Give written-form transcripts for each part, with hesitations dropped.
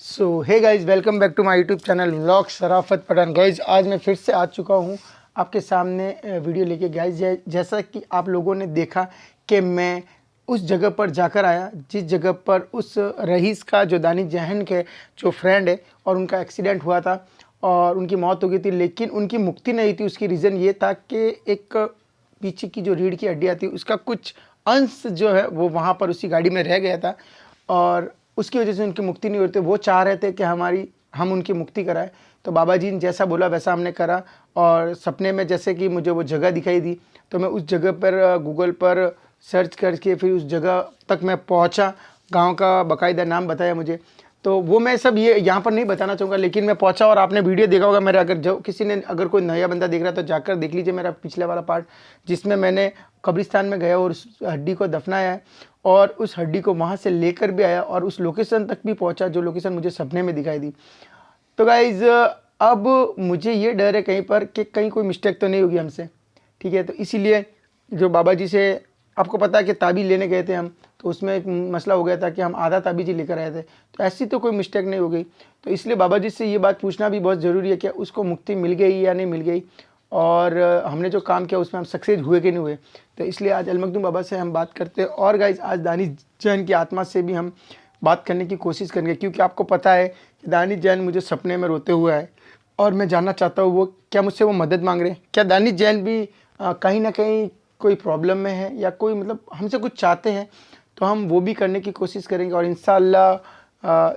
So hey guys, welcome back to my YouTube channel vlog Sharafat Pathan. Guys आज मैं फिर से आ चुका हूँ आपके सामने वीडियो लेके। गाइज जैसा कि आप लोगों ने देखा कि मैं उस जगह पर जाकर आया जिस जगह पर उस रईस का जो दानिश जैन के जो फ्रेंड है और उनका एक्सीडेंट हुआ था और उनकी मौत हो गई थी, लेकिन उनकी मुक्ति नहीं थी। उसकी रीज़न ये था कि एक पीछे की जो रीढ़ की हड्डियाँ थी उसका कुछ अंश जो है वो वहाँ पर उसी गाड़ी में रह गया था और उसकी वजह से उनकी मुक्ति नहीं होती। वो चाह रहे थे कि हम उनकी मुक्ति कराएं, तो बाबा जी ने जैसा बोला वैसा हमने करा। और सपने में जैसे कि मुझे वो जगह दिखाई दी तो मैं उस जगह पर गूगल पर सर्च करके फिर उस जगह तक मैं पहुंचा। गांव का बाकायदा नाम बताया मुझे, तो वो मैं सब ये यहाँ पर नहीं बताना चाहूँगा, लेकिन मैं पहुँचा और आपने वीडियो देखा होगा मेरा। अगर जो किसी ने अगर कोई नया बंदा देख रहा है तो जाकर देख लीजिए मेरा पिछले वाला पार्ट, जिसमें मैंने कब्रिस्तान में गया और उस हड्डी को दफनाया है और उस हड्डी को वहाँ से लेकर भी आया और उस लोकेशन तक भी पहुँचा जो लोकेशन मुझे सपने में दिखाई दी। तो गाइज़ अब मुझे ये डर है कहीं पर कि कहीं कोई मिस्टेक तो नहीं होगी हमसे, ठीक है। तो इसीलिए जो बाबा जी से आपको पता है कि ताबीज़ लेने गए थे हम, तो उसमें एक मसला हो गया था कि हम आधा ताबीज़ ही लेकर आए थे, तो ऐसी तो कोई मिस्टेक नहीं हो गई। तो इसलिए बाबा जी से ये बात पूछना भी बहुत ज़रूरी है कि उसको मुक्ति मिल गई या नहीं मिल गई और हमने जो काम किया उसमें हम सक्सेस हुए कि नहीं हुए। तो इसलिए आज अलमखदूम बाबा से हम बात करते हैं। और गाइज आज दानिश जैन की आत्मा से भी हम बात करने की कोशिश करेंगे, क्योंकि आपको पता है कि दानिश जैन मुझे सपने में रोते हुए आए और मैं जानना चाहता हूँ वो क्या मुझसे वो मदद मांग रहे हैं। क्या दानिश जैन भी कहीं ना कहीं कोई प्रॉब्लम में है या कोई मतलब हमसे कुछ चाहते हैं, तो हम वो भी करने की कोशिश करेंगे। और इंशाअल्लाह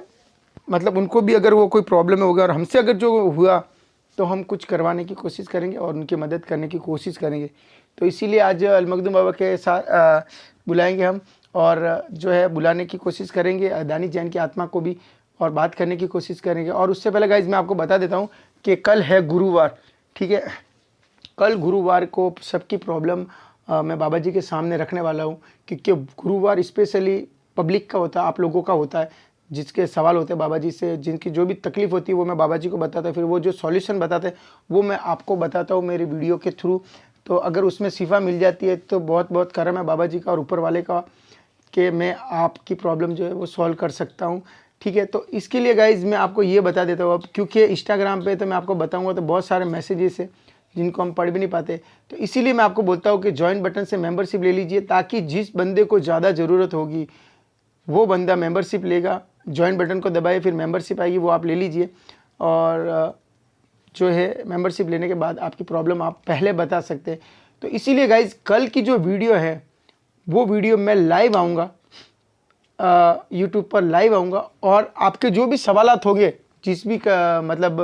मतलब उनको भी अगर वो कोई प्रॉब्लम होगा और हमसे अगर जो हुआ तो हम कुछ करवाने की कोशिश करेंगे और उनकी मदद करने की कोशिश करेंगे। तो इसीलिए आज अलमखदूम बाबा के साथ बुलाएंगे हम और जो है बुलाने की कोशिश करेंगे दानिश जैन की आत्मा को भी और बात करने की कोशिश करेंगे। और उससे पहले गाइज मैं आपको बता देता हूँ कि कल है गुरुवार, ठीक है। कल गुरुवार को सबकी प्रॉब्लम मैं बाबा जी के सामने रखने वाला हूँ, क्योंकि गुरुवार स्पेशली पब्लिक का होता है, आप लोगों का होता है, जिसके सवाल होते हैं बाबा जी से, जिनकी जो भी तकलीफ़ होती है वो मैं बाबा जी को बताता हूँ, फिर वो जो सॉल्यूशन बताते हैं वो मैं आपको बताता हूँ मेरी वीडियो के थ्रू। तो अगर उसमें शिफा मिल जाती है तो बहुत बहुत करम है बाबा जी का और ऊपर वाले का कि मैं आपकी प्रॉब्लम जो है वो सॉल्व कर सकता हूँ, ठीक है। तो इसके लिए गाइज़ मैं आपको ये बता देता हूँ अब, क्योंकि इंस्टाग्राम पे तो मैं आपको बताऊँगा तो बहुत सारे मैसेजेस है जिनको हम पढ़ भी नहीं पाते। तो इसीलिए मैं आपको बोलता हूँ कि ज्वाइन बटन से मेंबरशिप ले लीजिए, ताकि जिस बंदे को ज़्यादा ज़रूरत होगी वो बंदा मेंबरशिप लेगा। ज्वाइन बटन को दबाए फिर मेंबरशिप आएगी, वो आप ले लीजिए और जो है मेंबरशिप लेने के बाद आपकी प्रॉब्लम आप पहले बता सकते हैं। तो इसीलिए गाइज कल की जो वीडियो है वो वीडियो मैं लाइव आऊँगा, यूट्यूब पर लाइव आऊँगा और आपके जो भी सवालात होंगे जिस भी मतलब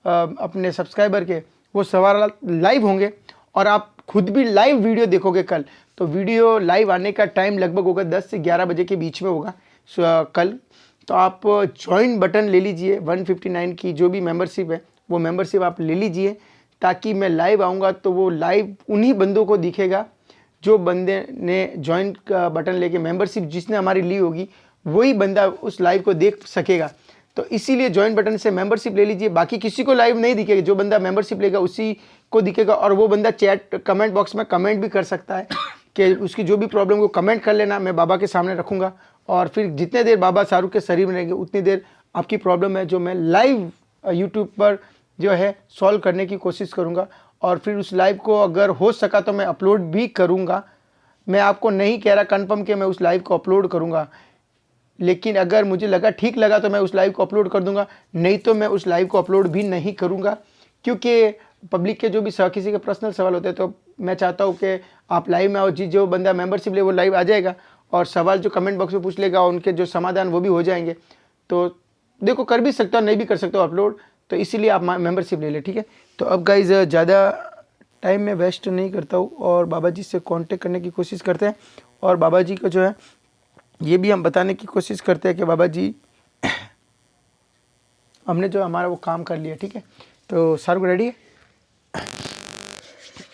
अपने सब्सक्राइबर के, वो सवाल लाइव होंगे और आप खुद भी लाइव वीडियो देखोगे कल। तो वीडियो लाइव आने का टाइम लगभग होगा 10 से 11 बजे के बीच में होगा कल। तो आप ज्वाइन बटन ले लीजिए, 159 की जो भी मेंबरशिप है वो मेंबरशिप आप ले लीजिए, ताकि मैं लाइव आऊँगा तो वो लाइव उन्हीं बंदों को दिखेगा जो बंदे ने ज्वाइन का बटन लेके मेंबरशिप जिसने हमारी ली होगी, वही बंदा उस लाइव को देख सकेगा। तो इसीलिए ज्वाइन बटन से मेंबरशिप ले लीजिए, बाकी किसी को लाइव नहीं दिखेगा, जो बंदा मेंबरशिप लेगा उसी को दिखेगा। और वो बंदा चैट कमेंट बॉक्स में कमेंट भी कर सकता है कि उसकी जो भी प्रॉब्लम को कमेंट कर लेना, मैं बाबा के सामने रखूँगा और फिर जितने देर बाबा शाहरुख के शरीर में रहेंगे उतनी देर आपकी प्रॉब्लम है जो मैं लाइव यूट्यूब पर जो है सॉल्व करने की कोशिश करूँगा। और फिर उस लाइव को अगर हो सका तो मैं अपलोड भी करूँगा। मैं आपको नहीं कह रहा कन्फर्म कि मैं उस लाइव को अपलोड करूँगा, लेकिन अगर मुझे लगा ठीक लगा तो मैं उस लाइव को अपलोड कर दूंगा, नहीं तो मैं उस लाइव को अपलोड भी नहीं करूंगा। क्योंकि पब्लिक के जो भी किसी के पर्सनल सवाल होते हैं तो मैं चाहता हूं कि आप लाइव में आओ, जो बंदा मेंबरशिप ले वो लाइव आ जाएगा और सवाल जो कमेंट बॉक्स में पूछ लेगा उनके जो समाधान वो भी हो जाएंगे। तो देखो कर भी सकता हो नहीं भी कर सकते हो अपलोड, तो इसीलिए आप मेंबरशिप ले लें, ठीक है। तो अब गाइज ज़्यादा टाइम में वेस्ट नहीं करता हूँ और बाबा जी से कॉन्टेक्ट करने की कोशिश करते हैं और बाबा जी का जो है ये भी हम बताने की कोशिश करते हैं कि बाबा जी हमने जो हमारा वो काम कर लिया, ठीक है। तो शाहरुख रेडी है,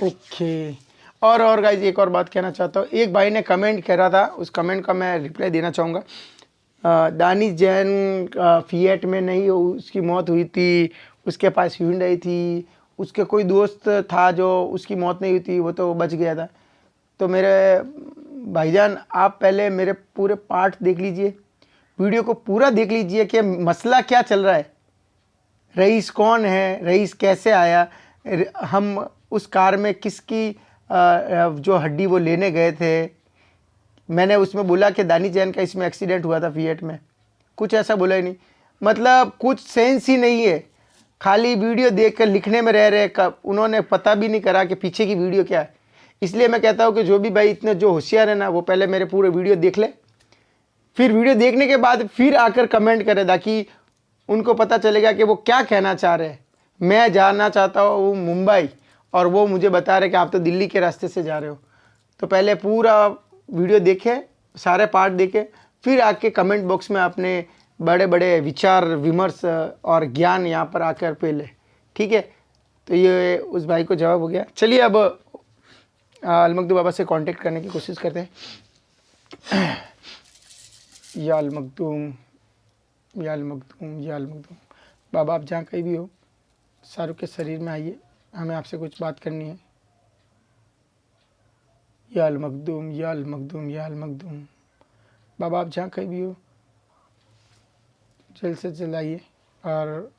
ओके। और गाइज एक और बात कहना चाहता हूँ, एक भाई ने कमेंट कह रहा था, उस कमेंट का मैं रिप्लाई देना चाहूँगा। दानिश जैन फिएट में नहीं उसकी मौत हुई थी, उसके पास हुंडई थी, उसके कोई दोस्त था जो उसकी मौत नहीं हुई थी, वो तो बच गया था। तो मेरे भाईजान आप पहले मेरे पूरे पार्ट देख लीजिए, वीडियो को पूरा देख लीजिए कि मसला क्या चल रहा है, रईस कौन है, रईस कैसे आया, हम उस कार में किसकी जो हड्डी वो लेने गए थे। मैंने उसमें बोला कि दानिश जैन का इसमें एक्सीडेंट हुआ था फिएट में, कुछ ऐसा बोला ही नहीं। मतलब कुछ सेंस ही नहीं है, खाली वीडियो देखकर लिखने में रह रहे, उन्होंने पता भी नहीं करा कि पीछे की वीडियो क्या है। इसलिए मैं कहता हूँ कि जो भी भाई इतने जो होशियार है ना, वो पहले मेरे पूरे वीडियो देख ले, फिर वीडियो देखने के बाद फिर आकर कमेंट करे, ताकि उनको पता चलेगा कि वो क्या कहना चाह रहे हैं। मैं जाना चाहता हूँ मुंबई और वो मुझे बता रहे कि आप तो दिल्ली के रास्ते से जा रहे हो। तो पहले पूरा वीडियो देखें, सारे पार्ट देखें, फिर आके कमेंट बॉक्स में अपने बड़े बड़े विचार विमर्श और ज्ञान यहाँ पर आकर पे ले, ठीक है। तो ये उस भाई को जवाब हो गया। चलिए अब अलमकदूम बाबा से कांटेक्ट करने की कोशिश करते हैं। या अलमकदूम, या अलमकदूम, या अलमकदूम बाबा, आप जहाँ कहीं भी हो, शाहरुख के शरीर में आइए, हमें आपसे कुछ बात करनी है। या अलमकदूम, या अलमकदूम, या अलमकदूम बाबा, आप जहाँ कहीं भी हो, जल्द से जल्द आइए और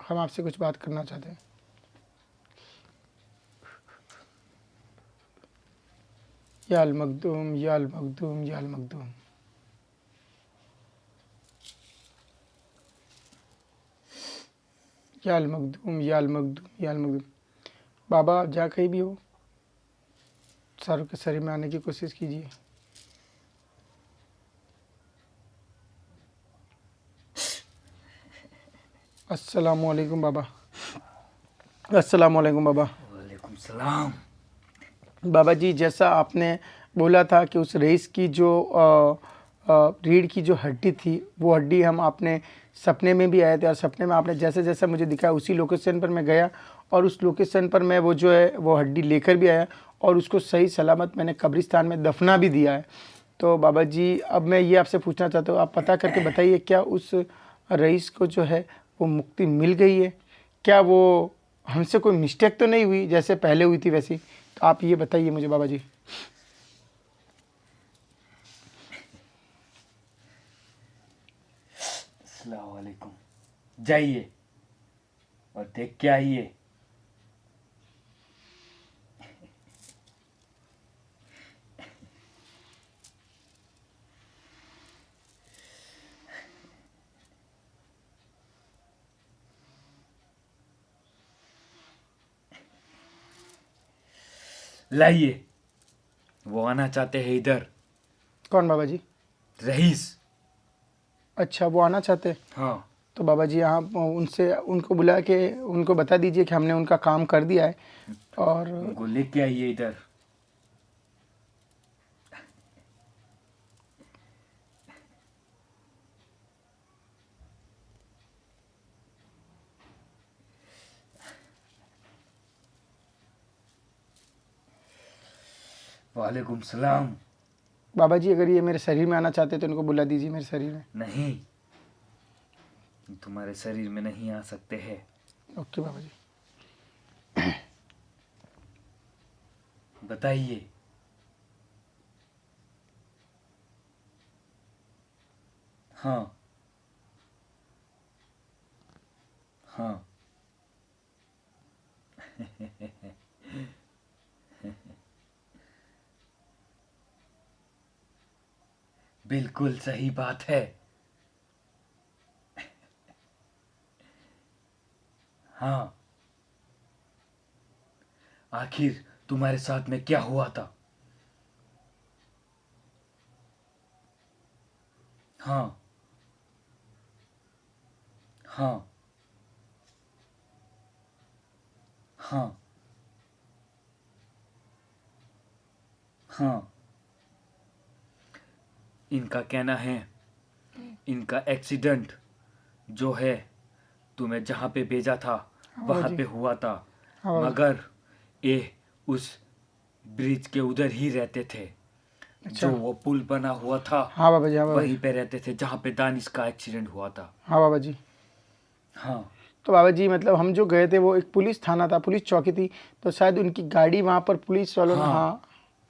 हम आपसे कुछ बात करना चाहते हैं। या अलमकदूम, या अलमकदूम, या अलमकदूम या अलमकदूम, या अलमकदूम, या अलमकदूम बाबा, आप जहाँ कहीं भी हो, शाहरुख के शरीर में आने की कोशिश कीजिए। अस्सलाम वालेकुम बाबा। अस्सलाम वालेकुम बाबा। वालेकुम सलाम। बाबा जी, जैसा आपने बोला था कि उस रईस की जो रीढ़ की जो हड्डी थी, वो हड्डी हम आपने सपने में भी आए थे, और सपने में आपने जैसे जैसा मुझे दिखाया उसी लोकेशन पर मैं गया, और उस लोकेशन पर मैं वो जो है वो हड्डी लेकर भी आया, और उसको सही सलामत मैंने कब्रिस्तान में दफना भी दिया है। तो बाबा जी, अब मैं ये आपसे पूछना चाहता हूँ, आप पता करके बताइए, क्या उस रईस को जो है वो मुक्ति मिल गई है? क्या वो हमसे कोई मिस्टेक तो नहीं हुई जैसे पहले हुई थी वैसी? तो आप ये बताइए मुझे बाबा जी। अस्सलाम वालेकुम। जाइए और देख के आइए। लाइए, वो आना चाहते हैं इधर। कौन बाबा जी? रईस। अच्छा, वो आना चाहते हैं। हाँ, तो बाबा जी, आप उनसे उनको बुला के उनको बता दीजिए कि हमने उनका काम कर दिया है, और उनको लेके आइए इधर। वालेकुम सलाम। बाबा जी, अगर ये मेरे शरीर में आना चाहते तो इनको बुला दीजिए मेरे शरीर में। नहीं, तुम्हारे शरीर में नहीं आ सकते हैं। ओके बाबा जी। बताइए। हाँ हाँ। बिल्कुल सही बात है। हाँ, आखिर तुम्हारे साथ में क्या हुआ था? हाँ हाँ हाँ हाँ। इनका कहना है इनका एक्सीडेंट जो है तुम्हें जहाँ पे भेजा था वहाँ जी। पे हुआ था, हाँ बाबा जी। मगर ये उस ब्रिज के उधर ही रहते थे। अच्छा। जो वो पुल बना हुआ था हाँ बाबा जी। हाँ बाबा जी। वहीं पे रहते थे जहाँ पे दानिश का एक्सीडेंट हुआ था। हाँ बाबा जी। हाँ तो बाबा जी, मतलब हम जो गए थे वो एक पुलिस थाना था, पुलिस चौकी थी, तो शायद उनकी गाड़ी वहाँ पर पुलिस वालों ने। हाँ।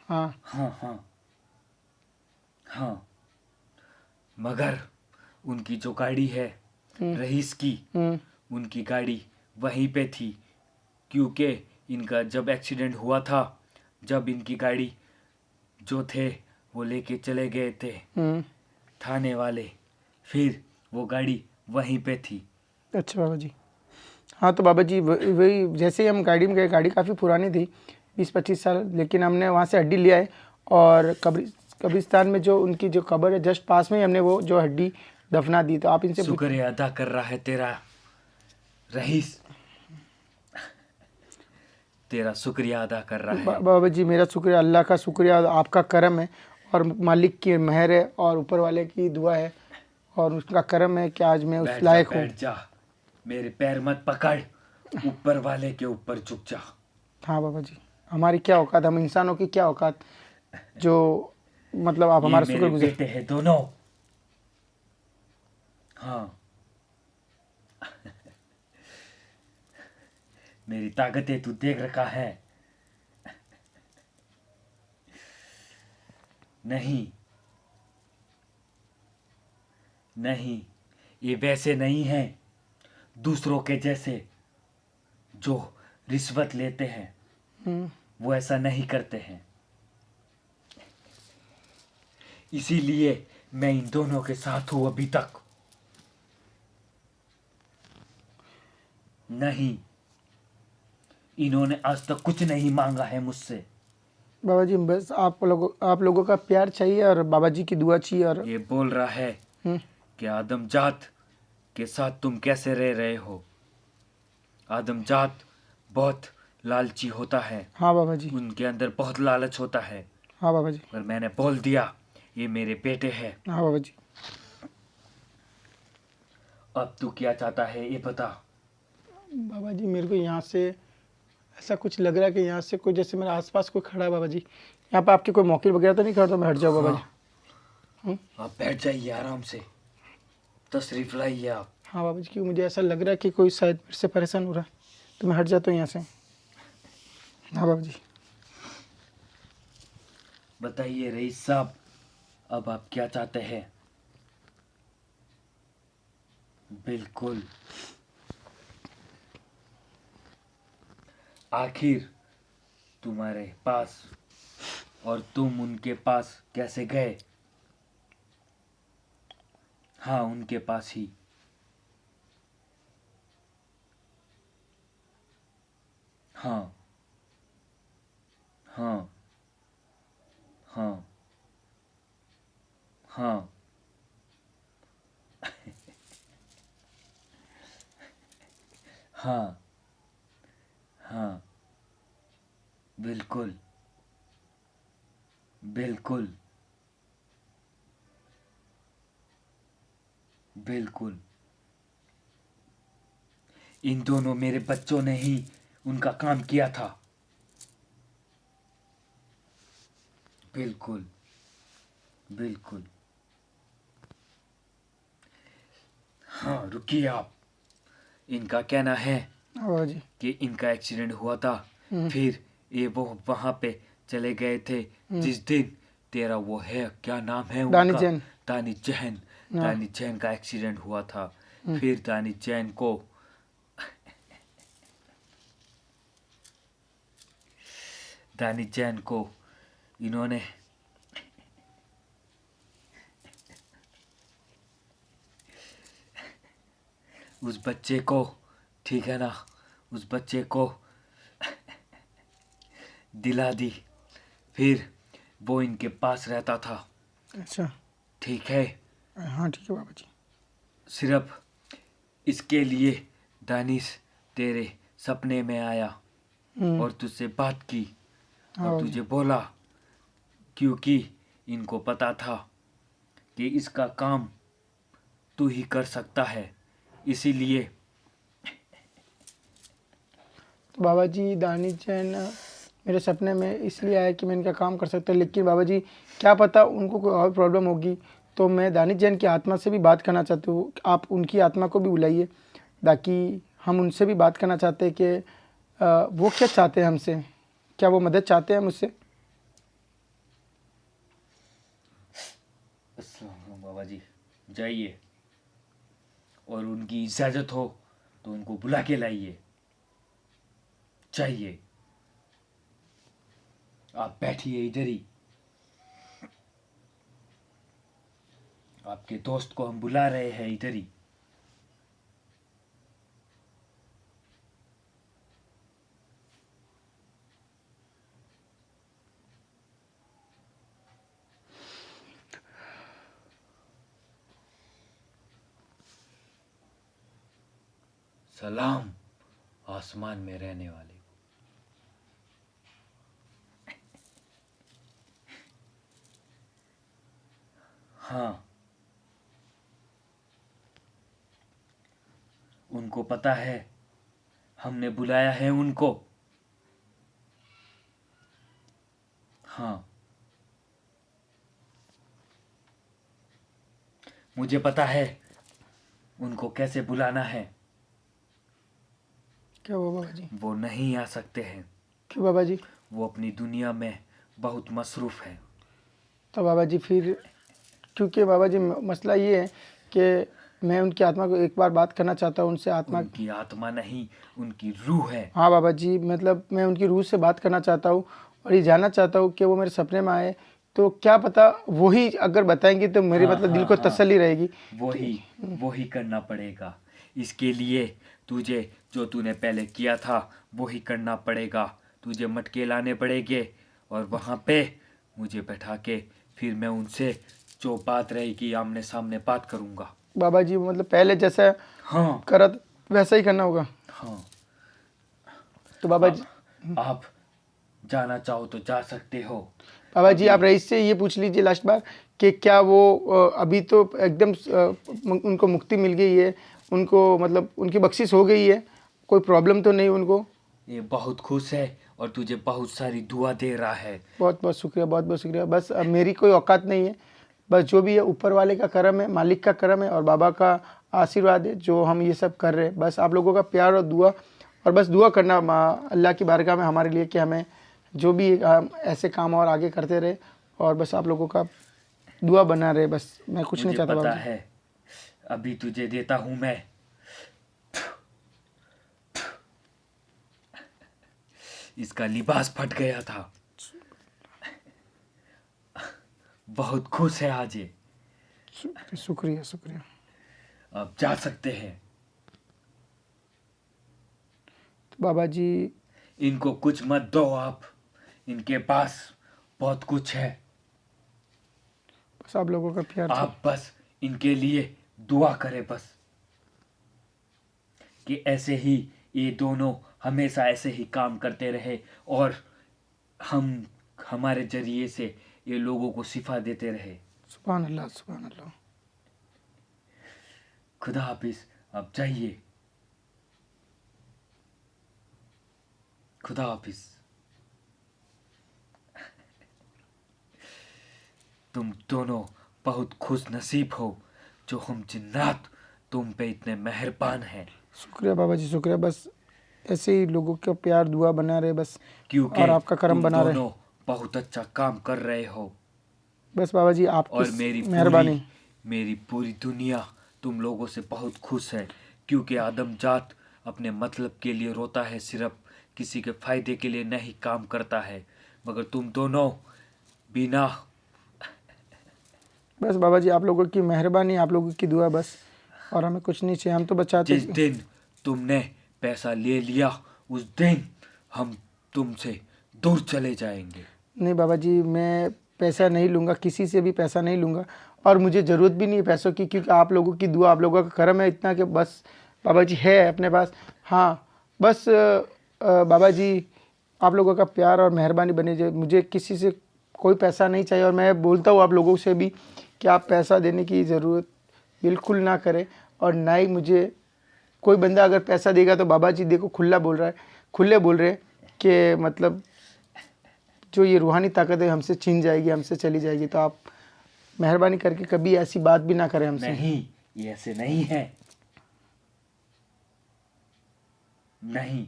हाँ हाँ हाँ हाँ हाँ। मगर उनकी जो गाड़ी है रईस की, उनकी गाड़ी वहीं पे थी, क्योंकि इनका जब एक्सीडेंट हुआ था, जब इनकी गाड़ी जो थे वो लेके चले गए थे थाने वाले, फिर वो गाड़ी वहीं पे थी। अच्छा बाबा जी। हाँ तो बाबा जी वही जैसे ही हम गाड़ी में गए, गाड़ी काफ़ी पुरानी थी, 20-25 साल, लेकिन हमने वहाँ से हड्डी लिया है और कब्रिस्तान में जो उनकी जो कब्र है जस्ट पास में ही हमने वो जो हड्डी दफना दी। तो आप इनसे शुक्रिया अदा कर रहा है तेरा रईस, तेरा शुक्रिया अदा कर रहा है। बाबा जी मेरा शुक्रिया, अल्लाह का शुक्रिया, आपका करम है और मालिक की मेहर है और ऊपर वाले की दुआ है और उसका करम है कि आज मैं उस लायक हूँ। बैठ जा, मेरे पैर मत पकड़, ऊपर वाले के ऊपर झुक जा। हाँ बाबा जी, हमारी क्या औकात, हम इंसानों की क्या औकात, जो मतलब आप हमारा ये शुक्र मेरे गुजार। बेटे हैं दोनों। हाँ मेरी ताकतें तू देख रखा है। नहीं नहीं, ये वैसे नहीं हैं दूसरों के जैसे जो रिश्वत लेते हैं, वो ऐसा नहीं करते हैं। इसीलिए मैं इन दोनों के साथ हूं अभी तक। नहीं, इन्होंने आज तक कुछ नहीं मांगा है मुझसे। बाबा जी बस आप लोगों का प्यार चाहिए और बाबा जी की दुआ चाहिए। और ये बोल रहा है कि आदमजात के साथ तुम कैसे रह रहे हो। आदमजात बहुत लालची होता है। हाँ बाबा जी। उनके अंदर बहुत लालच होता है। हाँ बाबा जी। पर मैंने बोल दिया ये मेरे बेटे हैं। हाँ बाबा जी। अब तू क्या चाहता है ये बता। बाबा जी मेरे को यहाँ से ऐसा कुछ लग रहा है कि यहाँ से कोई, जैसे मेरे आसपास कोई खड़ा है बाबा जी, यहाँ पे आपके कोई मौके वगैरह तो नहीं खड़ा, तो मैं हट जाऊँ बाबा जी। आप बैठ जाइए आराम से, तशरीफ लाइए आप। हाँ बाबा जी, क्यों मुझे ऐसा लग रहा है कि कोई शायद मेरे से परेशान हो रहा है, तो मैं हट जाता हूँ यहाँ से। हाँ बाबा जी। बताइए रईस साहब, अब आप क्या चाहते हैं। बिल्कुल, आखिर तुम्हारे पास और तुम उनके पास कैसे गए। हाँ उनके पास ही। हाँ हाँ हाँ हाँ हाँ हाँ बिल्कुल बिल्कुल बिल्कुल, इन दोनों मेरे बच्चों ने ही उनका काम किया था। बिल्कुल बिल्कुल। हाँ रुकिए आप, इनका कहना है हाँ बाबा जी। कि इनका एक्सीडेंट हुआ था, फिर ये वो वहां पे चले गए थे जिस दिन तेरा वो है, क्या नाम है उनका, दानिश जैन। दानिश जैन। हाँ। दानिश जैन का एक्सीडेंट हुआ था। फिर दानिश जैन को इन्होंने उस बच्चे को, ठीक है ना, उस बच्चे को दिला दी। फिर वो इनके पास रहता था। अच्छा। ठीक है, हाँ ठीक है बाबा जी। सिर्फ इसके लिए दानिश तेरे सपने में आया और तुझसे बात की और तुझे बोला, क्योंकि इनको पता था कि इसका काम तू ही कर सकता है, इसीलिए। तो बाबा जी दानिश जैन मेरे सपने में इसलिए आया कि मैं इनका काम कर सकता, लेकिन बाबा जी क्या पता उनको कोई और प्रॉब्लम होगी, तो मैं दानिश जैन की आत्मा से भी बात करना चाहती हूँ। आप उनकी आत्मा को भी बुलाइए ताकि हम उनसे भी बात करना चाहते हैं कि वो क्या चाहते हैं हमसे, क्या वो मदद चाहते हैं मुझसे। बाबा जी जाइए, और उनकी इजाज़त हो तो उनको बुला के लाइए। चाहिए आप बैठिए इधर ही, आपके दोस्त को हम बुला रहे हैं इधर ही। सलाम आसमान में रहने वाले को। हाँ, उनको पता है हमने बुलाया है उनको। हाँ, मुझे पता है उनको कैसे बुलाना है। क्या हुआ बाबा जी? वो नहीं आ सकते हैं, क्यों बाबा जी? वो अपनी दुनिया में बहुत मसरूफ़ है। तो बाबा जी फिर, क्योंकि बाबा जी मसला ये है कि मैं उनकी आत्मा को एक बार बात करना चाहता हूँ, उनसे आत्मा। उनकी आत्मा नहीं, उनकी रूह है। हाँ बाबा जी, मतलब मैं उनकी रूह से बात करना चाहता हूँ और ये जानना चाहता हूँ कि वो मेरे सपने में आए तो क्या पता वही अगर बताएंगे तो मेरी हाँ, मतलब दिल हाँ, को हाँ। तसल्ली रहेगी। वही करना पड़ेगा। इसके लिए तुझे जो तूने पहले किया था वही करना पड़ेगा। तुझे मटके लाने पड़ेंगे और वहाँ पे मुझे बैठा के फिर मैं उनसे जो बात रहेगी आमने सामने बात करूँगा। बाबा जी मतलब पहले जैसा हाँ, करा वैसा ही करना होगा। हाँ। तो बाबा जी, आप जाना चाहो तो जा सकते हो। बाबा जी अभी आप रईस से ये पूछ लीजिए लास्ट बार कि क्या वो अभी तो एकदम उनको मुक्ति मिल गई है, उनको मतलब उनकी बख्शिश हो गई है, कोई प्रॉब्लम तो नहीं उनको? ये बहुत खुश है और तुझे बहुत सारी दुआ दे रहा है। बहुत बहुत शुक्रिया, बहुत बहुत शुक्रिया। बस अब मेरी कोई औकात नहीं है, बस जो भी है ऊपर वाले का करम है, मालिक का करम है और बाबा का आशीर्वाद है जो हम ये सब कर रहे हैं। बस आप लोगों का प्यार और दुआ, और बस दुआ करना अल्लाह की बारगाह में हमारे लिए कि हमें जो भी हम ऐसे काम और आगे करते रहे और बस आप लोगों का दुआ बना रहे। बस मैं कुछ नहीं मुझे चाहता पता बाबा जी। है, अभी तुझे देता हूँ मैं। इसका लिबास फट गया था। बहुत खुश है आज ये। शुक्रिया शुक्रिया। अब जा सकते हैं। तो बाबा जी इनको कुछ मत दो आप, इनके पास बहुत कुछ है। बस आप लोगों का प्यार आप बस इनके लिए दुआ करें बस, कि ऐसे ही ये दोनों हमेशा ऐसे ही काम करते रहे और हम हमारे जरिए से ये लोगों को शिफा देते रहे। सुभान अल्लाह सुभान अल्लाह। खुदा हाफिज, अब जाइए। खुदा हाफिज। तुम दोनों बहुत खुश नसीब हो जो हम जिन्नात तुम पे इतने मेहरबान हैं। शुक्रिया बाबा जी शुक्रिया। बस ऐसे ही लोगों का प्यार दुआ बना रहे बस, क्योंकि और आपका करम तुम बना रहे। दोनों बहुत अच्छा काम कर रहे हो बस बाबा जी आपकी और मेहरबानी। मेरी पूरी दुनिया तुम लोगों से बहुत खुश है। क्योंकि आदम जात अपने मतलब के लिए रोता है, सिर्फ किसी के फायदे के लिए नहीं काम करता है। मगर तुम दोनों बिना बस बाबा जी आप लोगों की मेहरबानी, आप लोगों की दुआ बस, और हमें कुछ नहीं चाहिए। हम तो बस चाहते जिस दिन तुमने पैसा ले लिया उस दिन हम तुमसे दूर चले जाएंगे। नहीं बाबा जी, मैं पैसा नहीं लूँगा, किसी से भी पैसा नहीं लूँगा और मुझे ज़रूरत भी नहीं है पैसों की, क्योंकि आप लोगों की दुआ, आप लोगों का करम है इतना कि बस बाबा जी है अपने पास। हाँ बस बाबा जी आप लोगों का प्यार और मेहरबानी बने जो, मुझे किसी से कोई पैसा नहीं चाहिए। और मैं बोलता हूँ आप लोगों से भी कि आप पैसा देने की ज़रूरत बिल्कुल ना करें, और ना ही मुझे कोई बंदा अगर पैसा देगा तो बाबा जी देखो खुला बोल रहा है, खुले बोल रहे हैं कि मतलब जो ये रूहानी ताकत है हमसे छीन जाएगी, हमसे चली जाएगी। तो आप मेहरबानी करके कभी ऐसी बात भी ना करें हमसे। नहीं, ये ऐसे नहीं है। नहीं,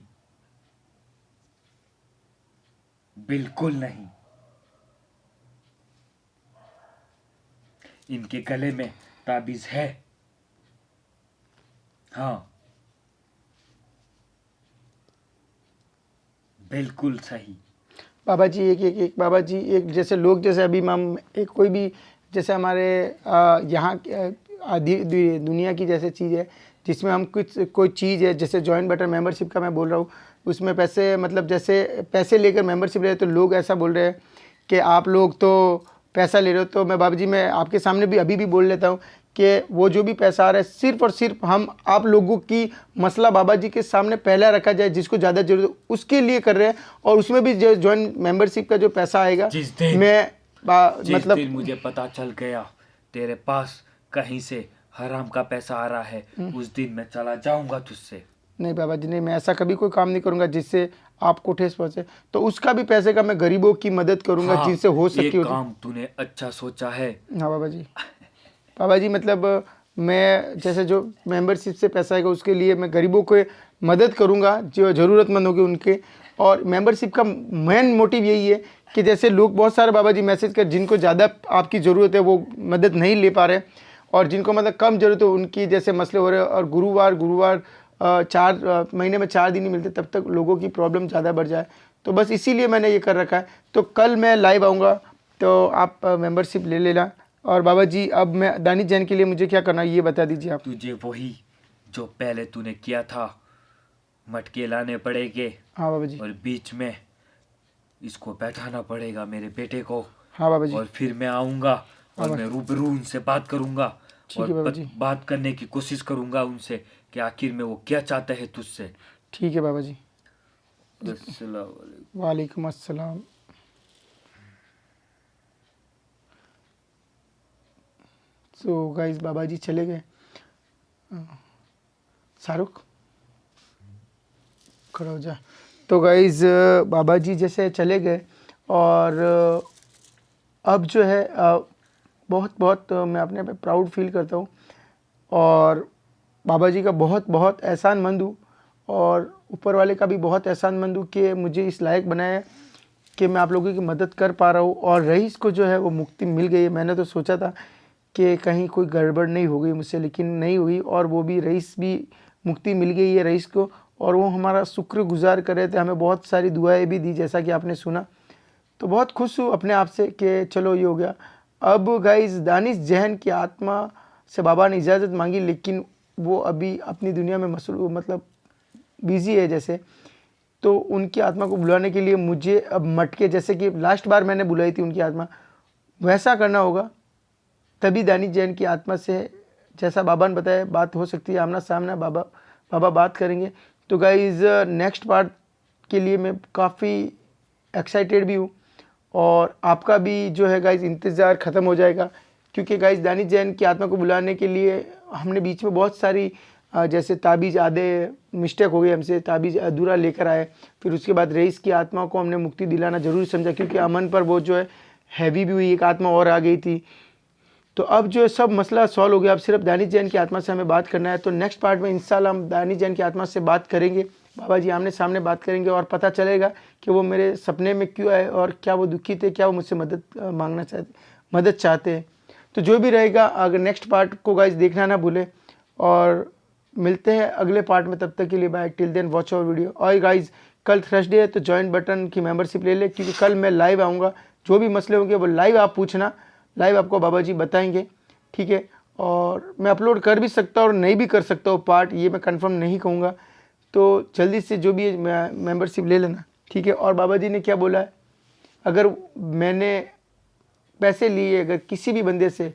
बिल्कुल नहीं। इनके गले में ताबीज है, हाँ, बिल्कुल सही। बाबा जी एक बाबा जी एक जैसे लोग जैसे अभी हम एक कोई भी जैसे हमारे यहाँ दुनिया की जैसे चीज़ है जिसमें हम कुछ कोई चीज़ है जैसे जॉइंट बटन मेंबरशिप का मैं बोल रहा हूँ, उसमें पैसे मतलब जैसे पैसे लेकर मेंबरशिप ले रहे तो लोग ऐसा बोल रहे हैं कि आप लोग तो पैसा ले रहे हो। तो मैं बाबा जी मैं आपके सामने भी अभी भी बोल लेता हूँ कि वो जो भी पैसा आ रहा है सिर्फ और सिर्फ हम आप लोगों की मसला बाबा जी के सामने पहला रखा जाए, जिसको ज़्यादा जरूरत है उसके लिए कर रहे हैं। और उसमें भी जो जॉइंट मेंबरशिप का जो पैसा आएगा जिस दिन मतलब दिन मुझे पता चल गया तेरे पास कहीं से हराम का पैसा आ रहा है, उस दिन मैं चला जाऊंगा तुझसे। नहीं बाबा जी नहीं, मैं ऐसा कभी कोई काम नहीं करूंगा जिससे आपको ठेस पहुंचे। तो उसका भी पैसे का मैं गरीबों की मदद करूंगा हाँ, जिनसे हो ये सके काम तूने अच्छा सोचा है। हाँ बाबा जी मतलब मैं जैसे जो मेंबरशिप से पैसा आएगा उसके लिए मैं गरीबों को मदद करूंगा जो ज़रूरतमंद होंगे उनके। और मेंबरशिप का मेन मोटिव यही है कि जैसे लोग बहुत सारे बाबा जी मैसेज कर जिनको ज़्यादा आपकी ज़रूरत है वो मदद नहीं ले पा रहे, और जिनको मतलब कम ज़रूरत है उनकी जैसे मसले हो रहे हैं। और गुरुवार 4 महीने में 4 दिन ही मिलते, तब तक लोगों की प्रॉब्लम ज़्यादा बढ़ जाए। तो बस इसीलिए मैंने ये कर रखा है। तो कल मैं लाइव आऊँगा तो आप मेंबरशिप ले लेना। और बाबा जी अब मैं दानिश जैन के लिए मुझे क्या करना है ये बता दीजिए आप। तुझे वही जो पहले तूने किया था, मटके लाने पड़ेंगे हाँ बाबा जी। और बीच में इसको बैठाना पड़ेगा मेरे बेटे को। हाँ बाबा जी। और फिर मैं आऊँगा और मैं रूबरू उनसे बात करूँगा ठीक और है बाबा जी। बात करने की कोशिश करूँगा उनसे कि आखिर में वो क्या चाहते हैं तुझसे। ठीक है बाबा जी। अस्सलाम वालेकुम। वालेकुम अस्सलाम। सो गाइस बाबा जी चले गए। शाहरुख खड़ा हो जा। तो गाइस बाबा जी जैसे चले गए और अब जो है बहुत बहुत मैं अपने पे प्राउड फील करता हूँ और बाबा जी का बहुत बहुत एहसानमंद हूँ और ऊपर वाले का भी बहुत एहसानमंद हूँ कि मुझे इस लायक बनाया है कि मैं आप लोगों की मदद कर पा रहा हूँ। और रईस को जो है वो मुक्ति मिल गई है। मैंने तो सोचा था कि कहीं कोई गड़बड़ नहीं हो गई मुझसे, लेकिन नहीं हुई और वो भी रईस भी मुक्ति मिल गई है रईस को। और वो हमारा शुक्रगुजार कर रहे थे, हमें बहुत सारी दुआएं भी दी जैसा कि आपने सुना। तो बहुत खुश हूँ अपने आप से कि चलो ये हो गया। अब गाइस दानिश जैन की आत्मा से बाबा ने इजाज़त मांगी, लेकिन वो अभी अपनी दुनिया में मसरूफ़ मतलब बिज़ी है जैसे। तो उनकी आत्मा को बुलाने के लिए मुझे अब मटके जैसे कि लास्ट बार मैंने बुलाई थी उनकी आत्मा, वैसा करना होगा। तभी दानिश जैन की आत्मा से जैसा बाबा ने बताया बात हो सकती है, आमना सामना बाबा बात करेंगे। तो गाइज नेक्स्ट पार्ट के लिए मैं काफ़ी एक्साइटेड भी हूँ और आपका भी जो है गाइज इंतज़ार ख़त्म हो जाएगा, क्योंकि गाइज दानिश जैन की आत्मा को बुलाने के लिए हमने बीच में बहुत सारी जैसे ताबीज़ आधे मिस्टेक हो गई हमसे, ताबीज़ अधूरा लेकर आए। फिर उसके बाद रईस की आत्मा को हमने मुक्ति दिलाना ज़रूरी समझा, क्योंकि अमन पर वो जो है हैवी भी हुई, एक आत्मा और आ गई थी। तो अब जो है सब मसला सॉल्व हो गया। अब सिर्फ दानिश जैन की आत्मा से हमें बात करना है। तो नेक्स्ट पार्ट में इंशाल्लाह हम दानिश जैन की आत्मा से बात करेंगे, बाबा जी आमने सामने बात करेंगे और पता चलेगा कि वो मेरे सपने में क्यों आए और क्या वो दुखी थे, क्या वो मुझसे मदद चाहते हैं। तो जो भी रहेगा, अगर नेक्स्ट पार्ट को गाइज देखना ना भूले और मिलते हैं अगले पार्ट में। तब तक के लिए bye, till then watch our video. और गाइज कल थर्सडे है तो जॉइंट बटन की मेंबरशिप ले ले, क्योंकि कल मैं लाइव आऊँगा। जो भी मसले होंगे वो लाइव आप पूछना, लाइव आपको बाबा जी बताएंगे, ठीक है। और मैं अपलोड कर भी सकता हूँ और नहीं भी कर सकता हूँ पार्ट, ये मैं कंफर्म नहीं कहूँगा। तो जल्दी से जो भी मेंबरशिप ले लेना, ठीक है। और बाबा जी ने क्या बोला है, अगर मैंने पैसे लिए, अगर किसी भी बंदे से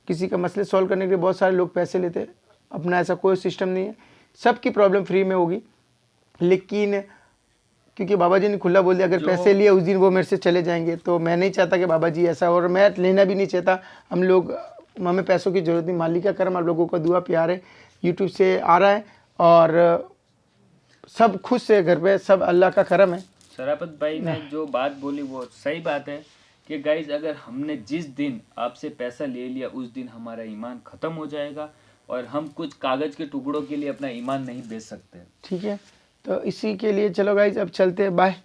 किसी का मसले सॉल्व करने के लिए बहुत सारे लोग पैसे लेते हैं, अपना ऐसा कोई सिस्टम नहीं है, सबकी प्रॉब्लम फ्री में होगी। लेकिन क्योंकि बाबा जी ने खुला बोल दिया अगर पैसे लिए उस दिन वो मेरे से चले जाएंगे, तो मैं नहीं चाहता कि बाबा जी ऐसा, और मैं लेना भी नहीं चाहता। हमें पैसों की ज़रूरत नहीं, मालिक का करम, आप लोगों का दुआ प्यार है, यूट्यूब से आ रहा है और सब खुश है घर पे, सब अल्लाह का करम है। शराफत भाई ने जो बात बोली वो सही बात है कि गाइज अगर हमने जिस दिन आपसे पैसा ले लिया उस दिन हमारा ईमान ख़त्म हो जाएगा और हम कुछ कागज़ के टुकड़ों के लिए अपना ईमान नहीं बेच सकते। ठीक है, तो इसी के लिए चलो गाइज अब चलते हैं, बाय।